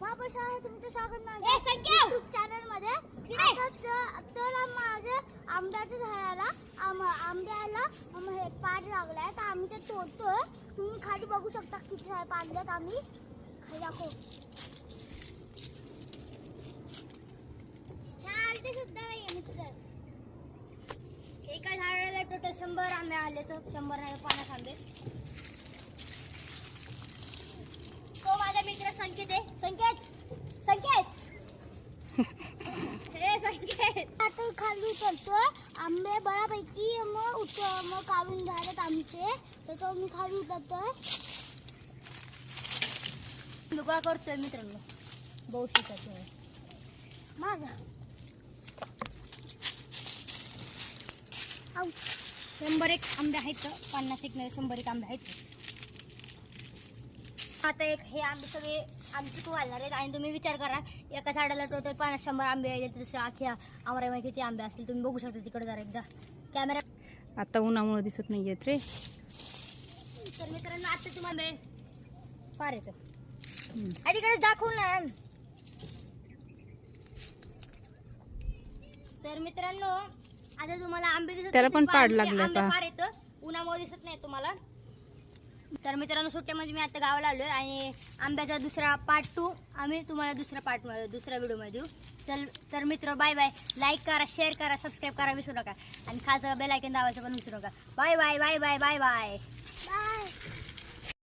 वापस आहे तुमचं स्वागत माझ्या YouTube चॅनल मध्ये. तर माझ्या आंब्याच्या झाडाला आंब्याला हे पाड लागलाय तर आम्ही ते तोडतोय. तुम्ही खाली बघू शकता किती सारे पाडलेत आम्ही. खाली दाखव. ह्या आलते सुद्धा नाहीये मित्र. एका झाडाला टोटल 100 आंबे आले तर 100 नाही 50 आंबे. तो माझा मित्र संकेत आहे. संकेत हे संकेत आता खाली उतरतोय. आंबे बऱ्यापैकी मग काढून झालेत आमचे तर तो मी खाली उतरतोय. लुगा करतोय मित्रांनो. बहुत शिकायचं माझा 101 आंबे आहेत. 50 एक नाही 101 आंबे आहेत. आता एक हे आंबे सगळे आमचे घालणार आहेत आणि तुम्ही विचार करा एका झाडाला टोटल 50-100 आंबे आले तर तसे अख्ख्या आमरामध्ये किती आंबे असतील तुम्ही बघू शकता. तिकडे जरा एकदा कॅमेरा आता उन्हामुळे दिसत नाही येत रे. तर मित्रांनो आता तुम्हाला फार येतं तिकडे दाखवू ना. तर मित्रांनो आता तुम्हाला आंबे दिसत त्याला पण असेल, पाड आंबे लागलं का? फार येतं उन्हामुळे दिसत नाही तुम्हाला. तर मित्रांनो सुट्ट्यामध्ये मी आता गावाला आलोय आणि आंब्याचा दुसरा पार्ट 2 आम्ही तुम्हाला दुसऱ्या व्हिडिओमध्ये देऊ. तर मित्र बाय बाय. लाईक करा, शेअर करा, सबस्क्राईब करा विसरू नका आणि खास बेल आयकॉन दाबायचं पण विसरू नका. Bye bye bye bye bye bye bye.